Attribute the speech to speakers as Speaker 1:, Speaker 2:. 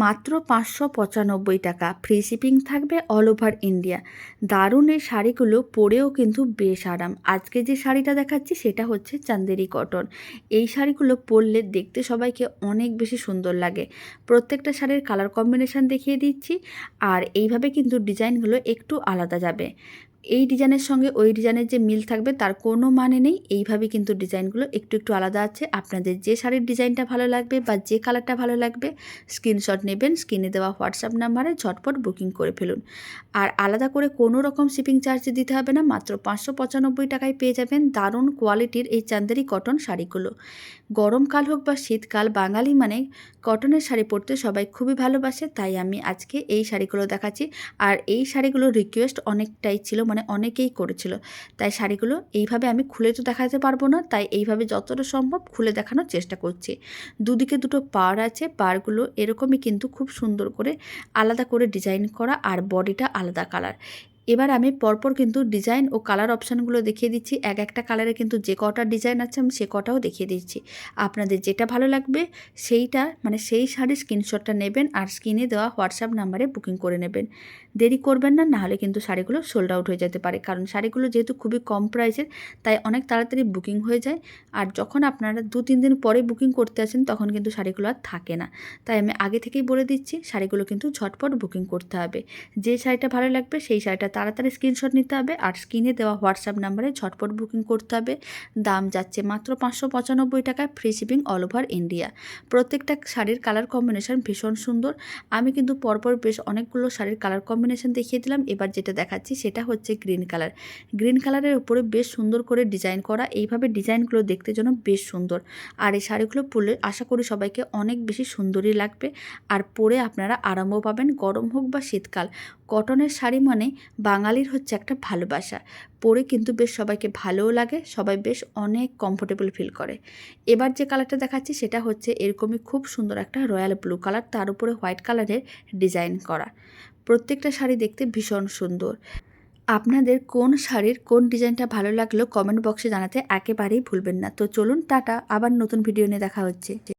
Speaker 1: মাত্র 595 টাকা, free shipping থাকবে অল ওভার ইন্ডিয়া। দারুণ এই শাড়িগুলো পরেও কিন্তু বেশ আরাম। আজকে যে শাড়িটা দেখাচ্ছি সেটা হচ্ছে চান্দেরি কটন। এই শাড়িগুলো পরলে দেখতে সবাইকে অনেক বেশি সুন্দর লাগে। প্রত্যেকটা শাড়ির কালার কম্বিনেশন দেখিয়ে দিচ্ছি, আর এইভাবে কিন্তু ডিজাইনগুলো একটু আলাদা যাবে। এই ডিজাইনের সঙ্গে ওই ডিজাইনের যে মিল থাকবে তার কোনো মানে নেই। এইভাবে কিন্তু ডিজাইনগুলো একটু একটু আলাদা আছে। আপনাদের যে শাড়ির ডিজাইনটা ভালো লাগবে বা যে কালারটা ভালো লাগবে স্ক্রিনশট নেবেন, স্ক্রিনে দেওয়া হোয়াটসঅ্যাপ নাম্বারে ঝটপট বুকিং করে ফেলুন। আর আলাদা করে কোনো রকম শিপিং চার্জ দিতে হবে না, মাত্র 595 টাকায় পেয়ে যাবেন দারুণ কোয়ালিটির এই চান্দেরি কটন শাড়িগুলো। গরমকাল হোক বা শীতকাল, বাঙালি মানে কটনের শাড়ি পরতে সবাই খুবই ভালোবাসে, তাই আমি আজকে এই শাড়িগুলো দেখাচ্ছি। আর এই শাড়িগুলোর রিকোয়েস্ট অনেকটাই ছিল, মানে অনেকেই করেছিল, তাই শাড়িগুলো এইভাবে আমি খুলে তো দেখাতে পারবো না, তাই এইভাবে যতটা সম্ভব খুলে দেখানোর চেষ্টা করছি। দুদিকে দুটো পাড় আছে, পাড়গুলো এরকমই কিন্তু খুব সুন্দর করে আলাদা করে ডিজাইন করা, আর বডিটা আলাদা কালার। এবার আমি পরপর কিন্তু ডিজাইন ও কালার অপশানগুলো দেখিয়ে দিচ্ছি। এক একটা কালারে কিন্তু যে কটা ডিজাইন আছে আমি সে কটাও দেখিয়ে দিচ্ছি। আপনাদের যেটা ভালো লাগবে সেইটা, মানে সেই শাড়ির স্ক্রিনশটটা নেবেন আর স্ক্রিনে দেওয়া হোয়াটসঅ্যাপ নাম্বারে বুকিং করে নেবেন। দেরি করবেন না, নাহলে কিন্তু শাড়িগুলো সোল্ড আউট হয়ে যেতে পারে, কারণ শাড়িগুলো যেহেতু খুবই কম প্রাইসের, তাই অনেক তাড়াতাড়ি বুকিং হয়ে যায়। আর যখন আপনারা 2-3 দিন পরে বুকিং করতে আসেন তখন কিন্তু শাড়িগুলো আর থাকে না, তাই আমি আগে থেকেই বলে দিচ্ছি শাড়িগুলো কিন্তু ঝটপট বুকিং করতে হবে। যে শাড়িটা ভালো লাগবে সেই শাড়িটা তাড়াতাড়ি স্ক্রিনশট নিতে হবে আর স্ক্রিনে দেওয়া হোয়াটসঅ্যাপ নাম্বারে ঝটপট বুকিং করতে হবে। দাম যাচ্ছে মাত্র 595 টাকায়, free shipping all over India. প্রত্যেকটা শাড়ির কালার কম্বিনেশন ভীষণ সুন্দর। আমি কিন্তু পরপর বেশ অনেকগুলো শাড়ির কালার কম্বিনেশন দেখিয়ে দিলাম। এবার যেটা দেখাচ্ছি সেটা হচ্ছে গ্রিন কালার। গ্রিন কালারের উপরে বেশ সুন্দর করে ডিজাইন করা, এইভাবে ডিজাইনগুলো দেখতে যেন বেশ সুন্দর। আর এই শাড়িগুলো পরলে আশা করি সবাইকে অনেক বেশি সুন্দরই লাগবে, আর পরে আপনারা আরামও পাবেন। গরম হোক বা শীতকাল, কটনের শাড়ি মানে বাঙালির হচ্ছে একটা ভালোবাসা। পরে কিন্তু বেশ সবাইকে ভালোও লাগে, সবাই বেশ অনেক কমফোর্টেবল ফিল করে। এবার যে কালারটা দেখাচ্ছি সেটা হচ্ছে এরকমই খুব সুন্দর একটা রয়্যাল ব্লু কালার, তার উপরে হোয়াইট কালারের ডিজাইন করা। প্রত্যেকটা শাড়ি দেখতে ভীষণ সুন্দর। আপনাদের কোন শাড়ির কোন ডিজাইনটা ভালো লাগলো কমেন্ট বক্সে জানাতে একেবারেই ভুলবেন না। তো চলুন টাটা, আবার নতুন ভিডিও নিয়ে দেখা হচ্ছে।